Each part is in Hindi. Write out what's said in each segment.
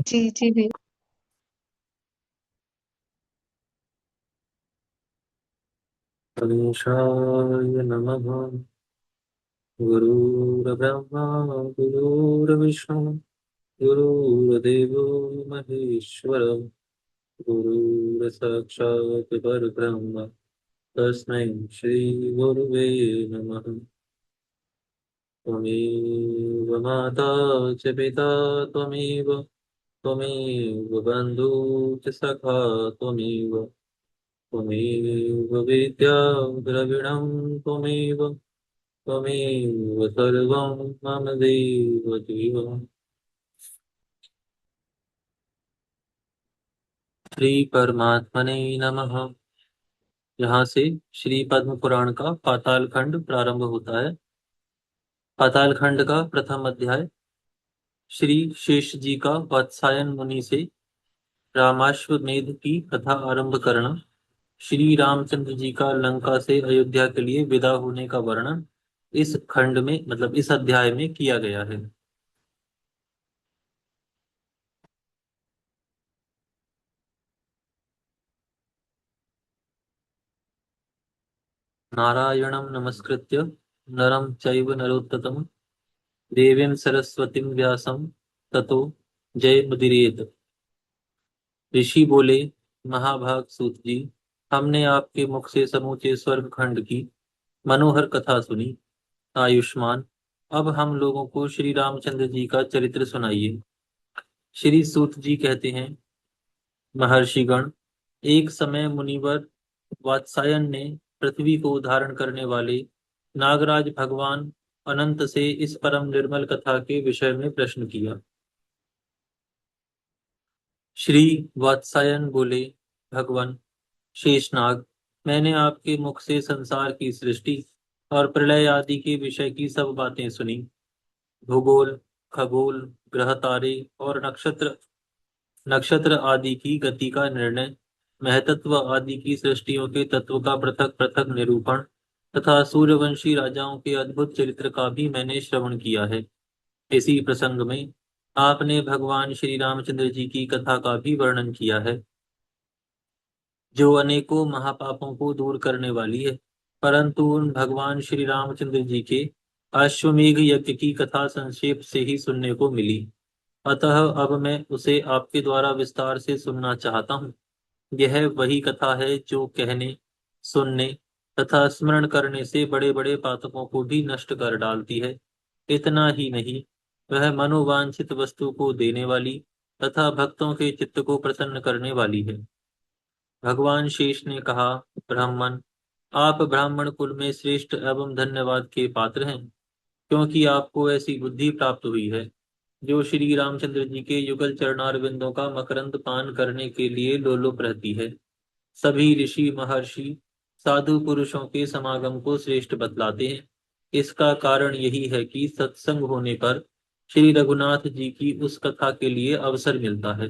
जी जी भी। गणेशाय नमः। गुरुर्ब्रह्मा गुरुर्विष्णु गुरुर्देवो महेश्वर गुरुर्साक्षात् परब्रह्म तस्मै श्री गुरुवे नमः। त्वमेव माता च पिता त्वमेव त्वमेव बन्धु च सखा त्वमेव त्वमेव विद्या द्रविणं त्वमेव त्वमेव सर्वं मम देव देव। श्री परमात्मने नमः। यहाँ से श्री पद्म पुराण का पाताल खंड प्रारंभ होता है। पाताल खंड का प्रथम अध्याय श्री शेष जी का वात्सायन मुनि से रामाश्वमेध की कथा आरंभ करना। श्री रामचंद्र जी का लंका से अयोध्या के लिए विदा होने का वर्णन इस खंड में मतलब इस अध्याय में किया गया है। नारायणं नमस्कृत्य नरं चैव नरोत्तमं देवीं सरस्वतीं व्यासं ततो जयमुदीरयेत्। ऋषि बोले, महाभाग सूत जी, हमने आपके मुख से समूचे स्वर्ग खंड की मनोहर कथा सुनी। आयुष्मान, अब हम लोगों को श्री रामचंद्र जी का चरित्र सुनाइए। श्री सूत जी कहते हैं, महर्षिगण, एक समय मुनिवर वात्सायन ने पृथ्वी को धारण करने वाले नागराज भगवान अनंत से इस परम निर्मल कथा के विषय में प्रश्न किया। श्री वात्सायन बोले, भगवान शेषनाग, मैंने आपके मुख से संसार की सृष्टि और प्रलय आदि के विषय की सब बातें सुनी। भूगोल, खगोल, ग्रह तारे और नक्षत्र नक्षत्र आदि की गति का निर्णय, महतत्व आदि की सृष्टियों के तत्व का पृथक पृथक निरूपण तथा सूर्यवंशी राजाओं के अद्भुत चरित्र का भी मैंने श्रवण किया है। इसी प्रसंग में आपने भगवान श्री रामचंद्र जी की कथा का भी वर्णन किया है, जो अनेकों महापापों को दूर करने वाली है। परंतु उन भगवान श्री रामचंद्र जी के अश्वमेघ यज्ञ की कथा संक्षेप से ही सुनने को मिली। अतः अब मैं उसे आपके द्वारा विस्तार से सुनना चाहता हूँ। यह वही कथा है जो कहने, सुनने तथा स्मरण करने से बड़े बड़े पातकों को भी नष्ट कर डालती है। इतना ही नहीं, वह मनोवांछित वस्तु को देने वाली तथा भक्तों के चित्त को प्रसन्न करने वाली है। भगवान शेष ने कहा, ब्राह्मण, आप ब्राह्मण कुल में श्रेष्ठ एवं धन्यवाद के पात्र हैं, क्योंकि आपको ऐसी बुद्धि प्राप्त हुई है जो श्री रामचंद्र जी के युगल चरणार बिंदों का मकरंद पान करने के लिए लोलुप रहती है। सभी ऋषि महर्षि साधु पुरुषों के समागम को श्रेष्ठ बतलाते हैं। इसका कारण यही है कि सत्संग होने पर श्री रघुनाथ जी की उस कथा के लिए अवसर मिलता है,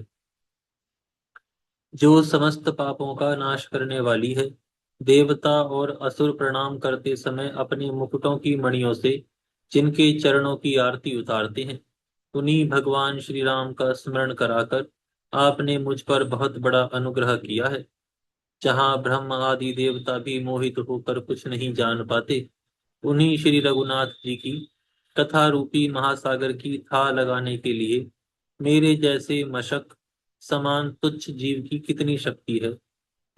जो समस्त पापों का नाश करने वाली है। देवता और असुर प्रणाम करते समय अपने मुकुटों की मणियों से जिनके चरणों की आरती उतारते हैं, उन्हीं भगवान श्री राम का स्मरण कराकर आपने मुझ पर बहुत बड़ा अनुग्रह किया है। जहाँ ब्रह्म आदि देवता भी मोहित होकर कुछ नहीं जान पाते, उन्हीं श्री रघुनाथ जी की कथा रूपी महासागर की था लगाने के लिए मेरे जैसे मशक समान तुच्छ जीव की कितनी शक्ति है।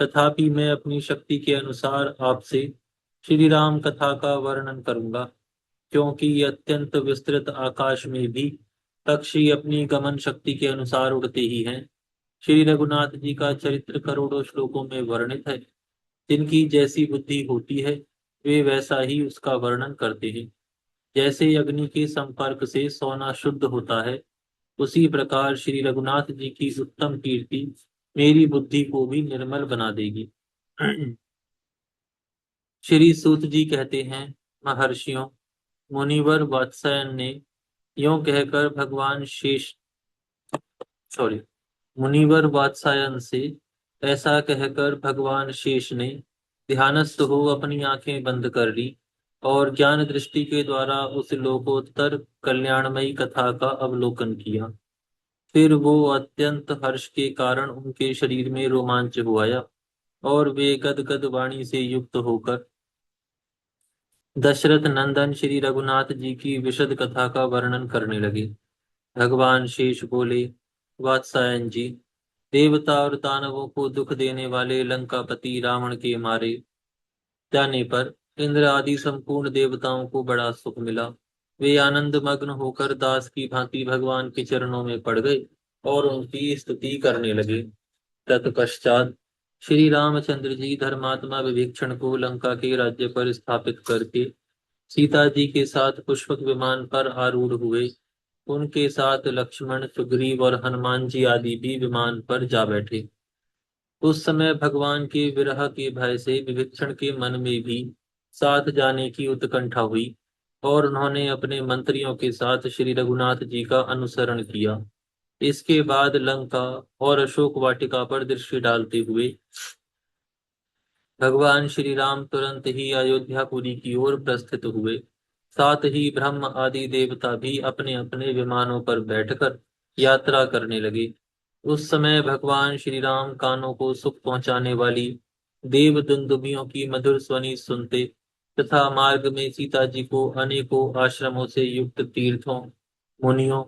तथापि मैं अपनी शक्ति के अनुसार आपसे श्री राम कथा का वर्णन करूंगा, क्योंकि ये अत्यंत विस्तृत आकाश में भी पक्षी अपनी गमन शक्ति के अनुसार उड़ते ही हैं। श्री रघुनाथ जी का चरित्र करोड़ों श्लोकों में वर्णित है। जिनकी जैसी बुद्धि होती है, वे वैसा ही उसका वर्णन करते हैं। जैसे अग्नि के संपर्क से सोना शुद्ध होता है, उसी प्रकार श्री रघुनाथ जी की उत्तम कीर्ति मेरी बुद्धि को भी निर्मल बना देगी। श्री सूत जी कहते हैं, महर्षियों, मुनिवर वात्सायन ने यों कहकर भगवान शेष सॉरी मुनिवर वात्सायन से ऐसा कहकर भगवान शेष ने ध्यानस्थ हो अपनी आंखें बंद कर ली और ज्ञान दृष्टि के द्वारा उस लोकोत्तर कल्याणमयी कथा का अवलोकन किया। फिर वो अत्यंत हर्ष के कारण उनके शरीर में रोमांच हो आया और वे गदगद वाणी से युक्त होकर दशरथ नंदन श्री रघुनाथ जी की विशद कथा का वर्णन करने लगे। भगवान शेष बोले, वात्सायन जी, देवता और दानवों को दुख देने वाले लंकापति रावण के मारे जाने पर इंद्र आदि संपूर्ण देवताओं को बड़ा सुख मिला। वे आनंद मग्न होकर दास की भांति भगवान के चरणों में पड़ गए और उनकी स्तुति करने लगे। तत्पश्चात श्री रामचंद्र जी धर्मात्मा विभीषण को लंका के राज्य पर स्थापित करके सीता जी के साथ पुष्पक विमान पर आरूढ़ हुए। उनके साथ लक्ष्मण, सुग्रीव और हनुमान जी आदि भी विमान पर जा बैठे। उस समय भगवान के विरह के भय से विभीषण के मन में भी साथ जाने की उत्कंठा हुई और उन्होंने अपने मंत्रियों के साथ श्री रघुनाथ जी का अनुसरण किया। इसके बाद लंका और अशोक वाटिका पर दृष्टि डालते हुए भगवान श्री राम तुरंत ही अयोध्यापुरी की ओर प्रस्थित हुए। साथ ही ब्रह्म आदि देवता भी अपने अपने विमानों पर बैठकर यात्रा करने लगे। उस समय भगवान श्री राम कानों को सुख पहुंचाने वाली देव दुंदुभियों की मधुर ध्वनि सुनते तथा मार्ग में सीता जी को अनेकों आश्रमों से युक्त तीर्थों, मुनियों,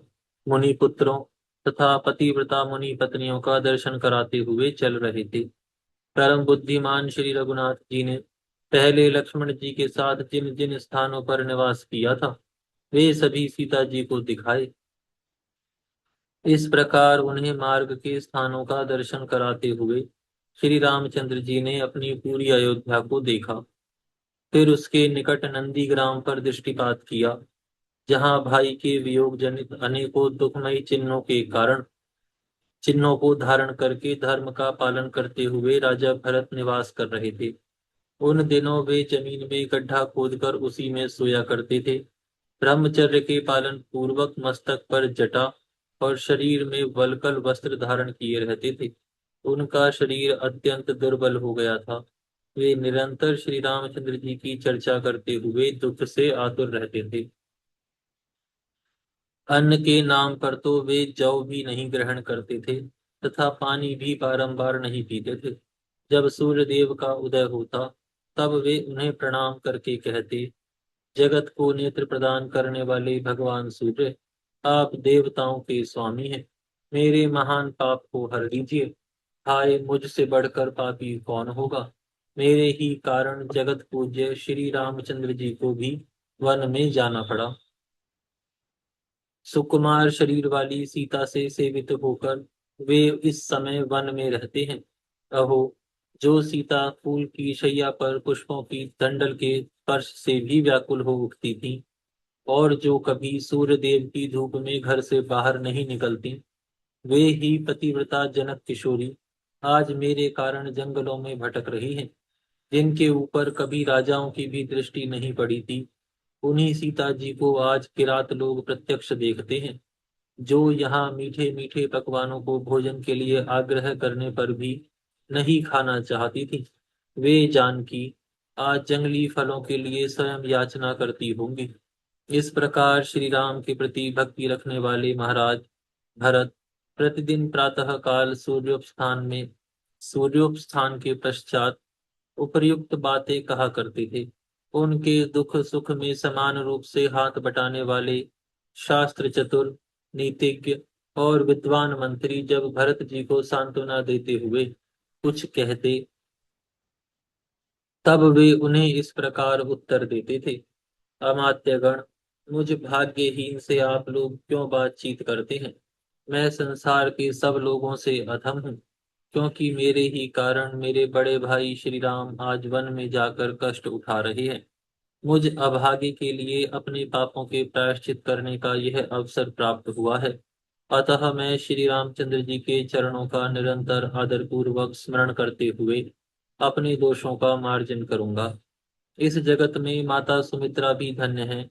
मुनिपुत्रों तथा पतिव्रता मुनि पत्नियों का दर्शन कराते हुए चल रहे थे। परम बुद्धिमान श्री रघुनाथ जी ने पहले लक्ष्मण जी के साथ जिन जिन स्थानों पर निवास किया था वे सभी सीता जी को दिखाए। इस प्रकार उन्हें मार्ग के स्थानों का दर्शन कराते हुए श्री रामचंद्र जी ने अपनी पूरी अयोध्या को देखा। फिर उसके निकट नंदी ग्राम पर दृष्टिपात किया, जहाँ भाई के वियोग जनित अनेकों दुखमयी चिन्हों को धारण करके धर्म का पालन करते हुए राजा भरत निवास कर रहे थे। उन दिनों वे जमीन में गड्ढा खोदकर उसी में सोया करते थे। ब्रह्मचर्य के पालन पूर्वक मस्तक पर जटा और शरीर में वल्कल वस्त्र धारण किए रहते थे। उनका शरीर अत्यंत दुर्बल हो गया था। वे निरंतर श्री रामचंद्र जी की चर्चा करते हुए दुख से आतुर रहते थे। अन्न के नाम पर तो वे जौ भी नहीं ग्रहण करते थे तथा पानी भी बारंबार नहीं पीते थे। जब सूर्य देव का उदय होता तब वे उन्हें प्रणाम करके कहते, जगत को नेत्र प्रदान करने वाले भगवान सूर्य, आप देवताओं के स्वामी हैं। मेरे महान पाप को हर लीजिए। हाय, मुझसे बढ़कर पापी कौन होगा। मेरे ही कारण जगत पूज्य श्री रामचंद्र जी को भी वन में जाना पड़ा। सुकुमार शरीर वाली सीता से सेवित होकर वे इस समय वन में रहते हैं। अहो, जो सीता फूल की शैया पर पुष्पों की दंडल के स्पर्श से भी व्याकुल हो उठती थी और जो कभी सूर्य देव की धूप में घर से बाहर नहीं निकलती, वे ही पतिव्रता जनक किशोरी आज मेरे कारण जंगलों में भटक रही हैं। जिनके ऊपर कभी राजाओं की भी दृष्टि नहीं पड़ी थी, उन्हीं सीता जी को आज किरात लोग प्रत्यक्ष देखते हैं। जो यहाँ मीठे मीठे पकवानों को भोजन के लिए आग्रह करने पर भी नहीं खाना चाहती थी, वे जानकी आज जंगली फलों के लिए स्वयं याचना करती होंगी। इस प्रकार श्री राम के प्रति भक्ति रखने वाले महाराज भरत प्रतिदिन प्रातः काल सूर्योपस्थान के पश्चात उपर्युक्त बातें कहा करते थे। उनके दुख सुख में समान रूप से हाथ बटाने वाले शास्त्र चतुर, नीतिज्ञ और विद्वान मंत्री जब भरत जी को सांत्वना देते हुए कुछ कहते, तब वे उन्हें इस प्रकार उत्तर देते थे, अमात्यगण, मुझ भाग्यहीन से आप लोग क्यों बातचीत करते हैं। मैं संसार के सब लोगों से अधम हूँ, क्योंकि मेरे ही कारण मेरे बड़े भाई श्री राम आज वन में जाकर कष्ट उठा रहे हैं। मुझ अभागे के लिए अपने पापों के प्रायश्चित करने का यह अवसर प्राप्त हुआ है। अतः मैं श्री रामचंद्र जी के चरणों का निरंतर आदर पूर्वक स्मरण करते हुए अपने दोषों का मार्जन करूंगा। इस जगत में माता सुमित्रा भी धन्य है।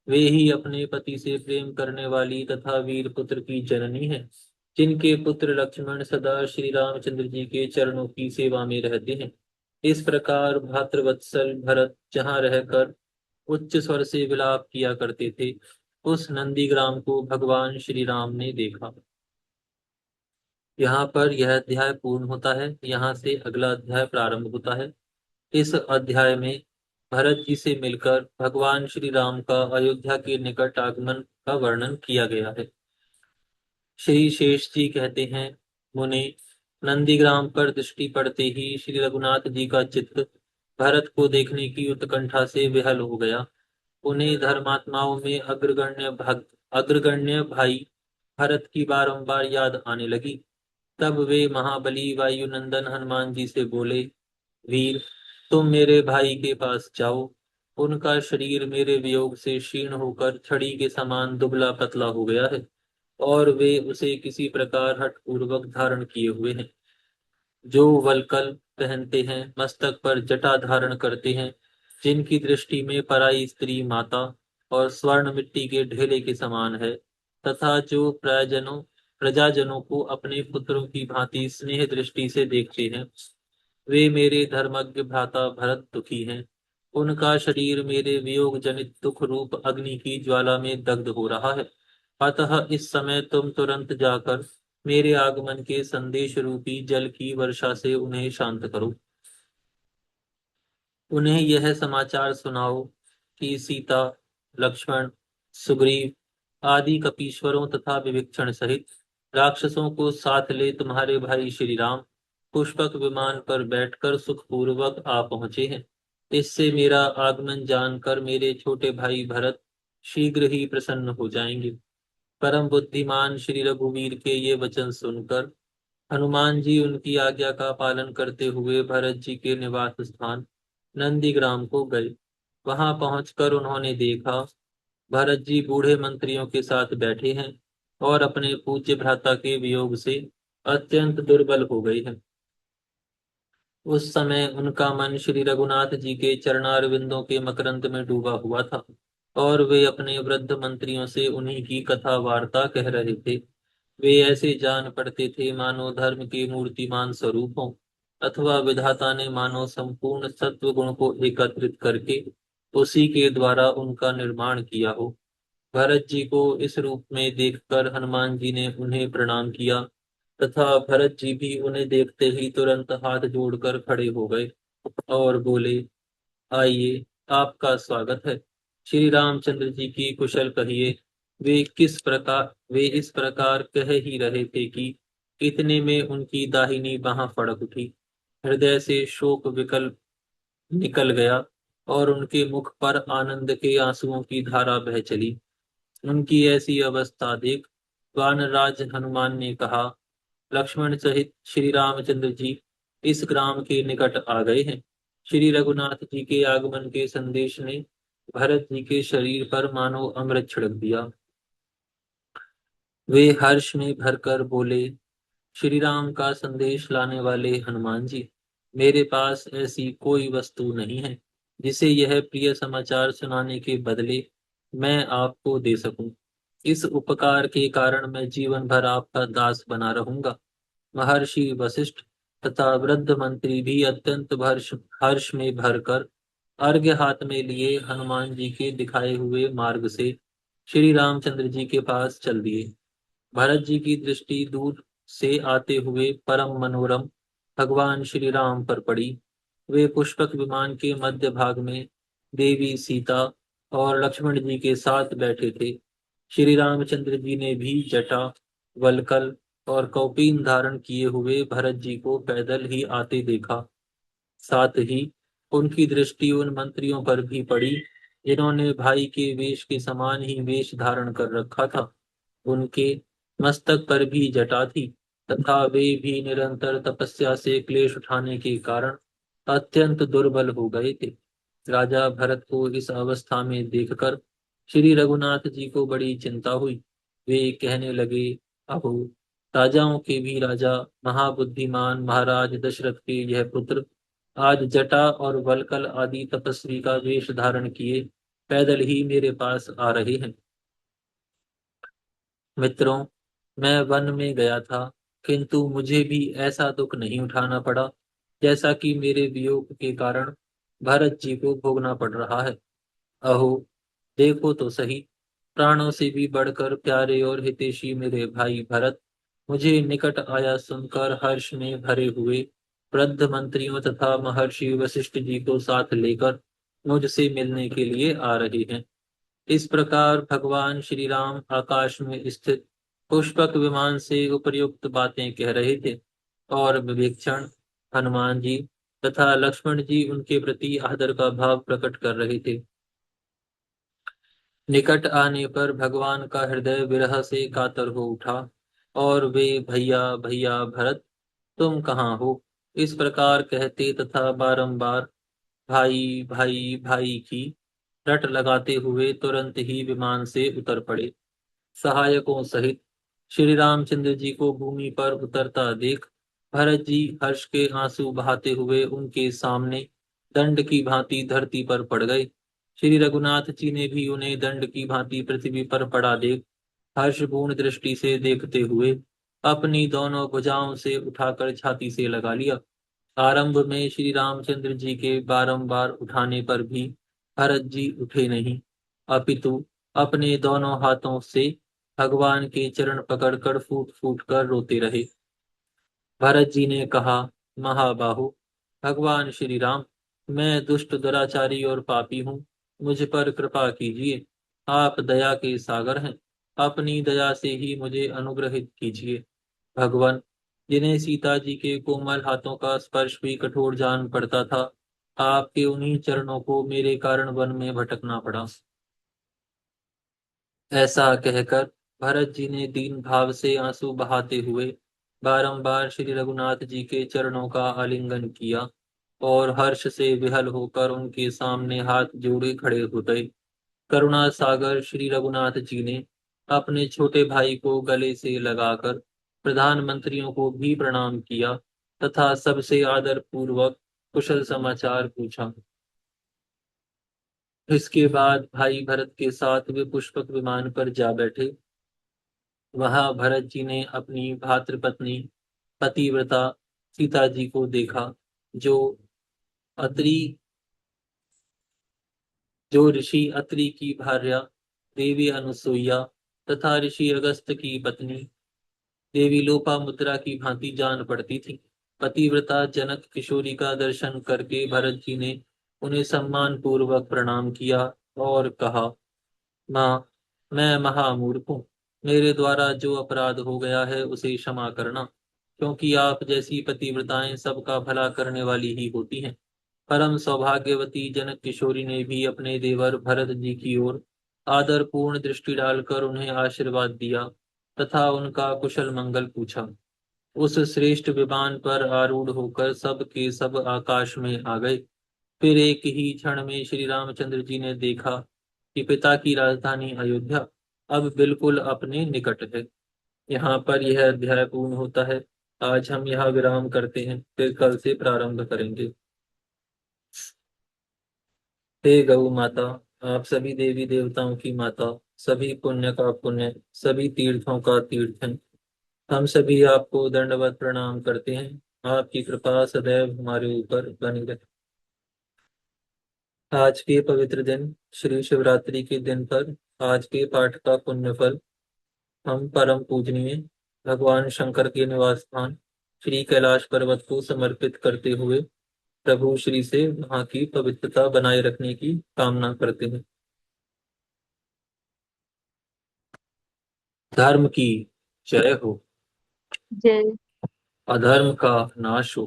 वे ही अपने पति से प्रेम करने वाली तथा वीर पुत्र की जननी है, जिनके पुत्र लक्ष्मण सदा श्री रामचंद्र जी के चरणों की सेवा में रहते हैं। इस प्रकार भातृवत्सल भरत जहाँ रहकर उच्च स्वर से विलाप किया करते थे, उस नंदीग्राम को भगवान श्री राम ने देखा। यहाँ पर यह अध्याय पूर्ण होता है। यहाँ से अगला अध्याय प्रारंभ होता है। इस अध्याय में भरत जी से मिलकर भगवान श्री राम का अयोध्या के निकट आगमन का वर्णन किया गया है। श्री शेष जी कहते हैं, मुने, नंदीग्राम पर दृष्टि पड़ते ही श्री रघुनाथ जी का चित्त भरत को देखने की उत्कंठा से विहल हो गया। उन्हें धर्मात्माओं में अग्रगण्य भाई भरत की बारंबार याद आने लगी। तब वे महाबली वायुनंदन हनुमान जी से बोले, वीर, तुम मेरे भाई के पास जाओ। उनका शरीर मेरे वियोग से क्षीण होकर छड़ी के समान दुबला पतला हो गया है और वे उसे किसी प्रकार हठपूर्वक धारण किए हुए हैं। जो वल्कल पहनते हैं, मस्तक पर जटा धारण करते हैं, जिनकी दृष्टि में पराई स्त्री माता और स्वर्ण मिट्टी के ढेले के समान है, तथा जो प्रजाजनों को अपने पुत्रों की भांति स्नेह दृष्टि से देखते हैं, वे मेरे धर्मज्ञ भ्राता भरत दुखी हैं। उनका शरीर मेरे वियोग जनित दुख रूप अग्नि की ज्वाला में दग्ध हो रहा है। अतः इस समय तुम तुरंत जाकर मेरे आगमन के संदेश रूपी जल की वर्षा से उन्हें शांत करो। उन्हें यह समाचार सुनाओ कि सीता, लक्ष्मण, सुग्रीव आदि कपीश्वरों तथा विभीषण सहित राक्षसों को साथ ले तुम्हारे भाई श्री राम पुष्पक विमान पर बैठकर सुखपूर्वक आ पहुंचे हैं। इससे मेरा आगमन जानकर मेरे छोटे भाई भरत शीघ्र ही प्रसन्न हो जाएंगे। परम बुद्धिमान श्री रघुवीर के ये वचन सुनकर हनुमान जी उनकी आज्ञा का पालन करते हुए भरत जी के निवास स्थान नंदीग्राम को गए। वहां पहुंचकर उन्होंने देखा, भरत जी बूढ़े मंत्रियों के साथ बैठे हैं और अपने पूज्य भ्राता के वियोग से अत्यंत दुर्बल हो गए हैं। उस समय उनका मन श्री रघुनाथ जी के चरणारविंदों के मकरंद में डूबा हुआ था और वे अपने वृद्ध मंत्रियों से उन्हीं की कथा वार्ता कह रहे थे। वे ऐसे जान पड़ते थे मानो धर्म के मूर्तिमान स्वरूप हों, अथवा विधाता ने मानो संपूर्ण सत्व गुण को एकत्रित करके उसी के द्वारा उनका निर्माण किया हो। भरत जी को इस रूप में देखकर हनुमान जी ने उन्हें प्रणाम किया तथा भरत जी भी उन्हें देखते ही तुरंत हाथ जोड़कर खड़े हो गए और बोले, आइए, आपका स्वागत है। श्री रामचंद्र जी की कुशल कहिए। वे इस प्रकार कह ही रहे थे कि इतने में उनकी दाहिनी बांह फड़क उठी। हृदय से शोक विकल निकल गया और उनके मुख पर आनंद के आंसुओं की धारा बह चली। उनकी ऐसी अवस्था देख वानराज हनुमान ने कहा, लक्ष्मण सहित श्री रामचंद्र जी इस ग्राम के निकट आ गए हैं। श्री रघुनाथ जी के आगमन के संदेश ने भरत जी के शरीर पर मानो अमृत छिड़क दिया। वे हर्ष में भरकर बोले, श्री राम का संदेश लाने वाले हनुमान जी, मेरे पास ऐसी कोई वस्तु नहीं है जिसे यह प्रिय समाचार सुनाने के बदले मैं आपको दे सकूं। इस उपकार के कारण मैं जीवन भर आपका दास बना रहूंगा। महर्षि वशिष्ठ तथा वृद्ध मंत्री भी अत्यंत हर्ष हर्ष में भरकर अर्घ्य हाथ में लिए हनुमान जी के दिखाए हुए मार्ग से श्री रामचंद्र जी के पास चल दिए। भरत जी की दृष्टि दूर से आते हुए परम मनोरम भगवान श्री राम पर पड़ी। वे पुष्पक विमान के मध्य भाग में देवी सीता और लक्ष्मण जी के साथ बैठे थे। श्री रामचंद्र जी ने भी जटा, वल्कल और कौपीन धारण किए हुए भरत जी को पैदल ही आते देखा। साथ ही उनकी दृष्टि उन मंत्रियों पर भी पड़ी जिन्होंने भाई के वेश के समान ही वेश धारण कर रखा था। उनके मस्तक पर भी जटा थी तथा वे भी निरंतर तपस्या से क्लेश उठाने के कारण अत्यंत दुर्बल हो गए थे। राजा भरत को इस अवस्था में देखकर श्री रघुनाथ जी को बड़ी चिंता हुई। वे कहने लगे, अहो, राजाओं के भी राजा महाबुद्धिमान महाराज दशरथ के यह पुत्र आज जटा और वल्कल आदि तपस्वी का वेश धारण किए पैदल ही मेरे पास आ रहे हैं। मित्रों, मैं वन में गया था, किंतु मुझे भी ऐसा दुख नहीं उठाना पड़ा जैसा कि मेरे वियोग के कारण भरत जी को भोगना पड़ रहा है। अहो, देखो तो सही, प्राणों से भी बढ़कर प्यारे और हितैषी मेरे भाई भरत मुझे निकट आया सुनकर हर्ष में भरे हुए वृद्ध मंत्रियों तथा महर्षि वशिष्ठ जी को साथ लेकर मुझसे मिलने के लिए आ रहे हैं। इस प्रकार भगवान श्री राम आकाश में स्थित पुष्पक विमान से उपर्युक्त बातें कह रहे थे और विवेक्षण हनुमान जी तथा लक्ष्मण जी उनके प्रति आदर का भाव प्रकट कर रहे थे। निकट आने पर भगवान का हृदय विरह से कातर हो उठा और वे भैया भैया भरत तुम कहाँ हो इस प्रकार कहते तथा बारंबार भाई भाई भाई की रट लगाते हुए तुरंत ही विमान से उतर पड़े। सहायकों सहित श्री रामचंद्र जी को भूमि पर उतरता देख भरत जी हर्ष के आंसू बहाते हुए उनके सामने दंड की भांति धरती पर पड़ गए। श्री रघुनाथ जी ने भी उन्हें दंड की भांति पृथ्वी पर पड़ा देख हर्षपूर्ण दृष्टि से देखते हुए अपनी दोनों भुजाओं से उठाकर छाती से लगा लिया। आरंभ में श्री रामचंद्र जी के बारंबार उठाने पर भी भरत जी उठे नहीं, अपितु अपने दोनों हाथों से भगवान के चरण पकड़कर फूट फूट कर रोते रहे। भरत जी ने कहा, महाबाहु भगवान श्री राम, मैं दुष्ट दुराचारी और पापी हूँ, मुझ पर कृपा कीजिए। आप दया के सागर हैं, अपनी दया से ही मुझे अनुग्रहित कीजिए। भगवान, जिन्हें सीता जी के कोमल हाथों का स्पर्श भी कठोर जान पड़ता था, आपके उन्हीं चरणों को मेरे कारण वन में भटकना पड़ा। ऐसा कहकर भरत जी ने दीन भाव से आंसू बहाते हुए बारंबार श्री रघुनाथ जी के चरणों का आलिंगन किया और हर्ष से विहल होकर उनके सामने हाथ जोड़े खड़े हो गए। करुणा सागर श्री रघुनाथ जी ने अपने छोटे भाई को गले से लगाकर प्रधानमंत्रियों को भी प्रणाम किया तथा सबसे आदर पूर्वक कुशल समाचार पूछा। इसके बाद भाई भरत के साथ वे पुष्पक विमान पर जा बैठे। वहां भरत जी ने अपनी भातृपत्नी पतिव्रता सीता जी को देखा, जो अत्रि जो ऋषि अत्रि की भार्या देवी अनुसुईया तथा ऋषि अगस्त की पत्नी देवी लोपामुद्रा की भांति जान पड़ती थी। पतिव्रता जनक किशोरी का दर्शन करके भरत जी ने उन्हें सम्मान पूर्वक प्रणाम किया और कहा, माँ, मैं महामूर्ख हूँ। मेरे द्वारा जो अपराध हो गया है उसे क्षमा करना, क्योंकि आप जैसी पतिव्रताएं सबका भला करने वाली ही होती हैं। परम सौभाग्यवती जनक किशोरी ने भी अपने देवर भरत जी की ओर आदर पूर्ण दृष्टि डालकर उन्हें आशीर्वाद दिया तथा उनका कुशल मंगल पूछा। उस श्रेष्ठ विमान पर आरूढ़ होकर सब के सब आकाश में आ गए। फिर एक ही क्षण में श्री रामचंद्र जी ने देखा कि पिता की राजधानी अयोध्या अब बिल्कुल अपने निकट है। यहाँ पर यह अध्याय पूर्ण होता है। आज हम यहाँ विराम करते हैं, फिर कल से प्रारंभ करेंगे। हे गौ माता, आप सभी देवी देवताओं की माता, सभी पुण्य का पुण्य, सभी तीर्थों का तीर्थ हैं। हम सभी आपको दंडवत प्रणाम करते हैं। आपकी कृपा सदैव हमारे ऊपर बनी रहे। आज के पवित्र दिन श्री शिवरात्रि के दिन पर आज के पाठ का पुण्य फल हम परम पूजनीय भगवान शंकर के निवास स्थान श्री कैलाश पर्वत को समर्पित करते हुए प्रभु श्री से वहां की पवित्रता बनाए रखने की कामना करते हैं। धर्म की जय हो, जय। अधर्म का नाश हो,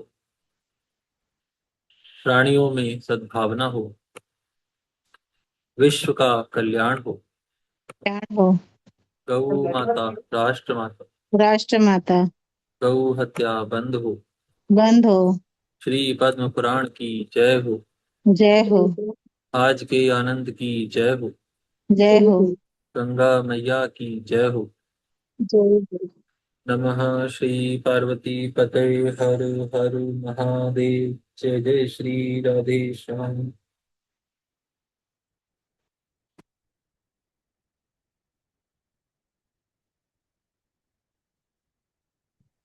प्राणियों में सद्भावना हो, विश्व का कल्याण हो। प्यार हो। गौ माता, राष्ट्र माता, राष्ट्र माता गौ हत्या बंद हो। बंद हो। श्री पद्म पुराण की जय हो। जय हो। आज के आनंद की जय हो। जय हो। गंगा मैया की जय हो। जय हो। नमः श्री पार्वती पते हर हर महादेव। जय जय श्री राधे श्याम।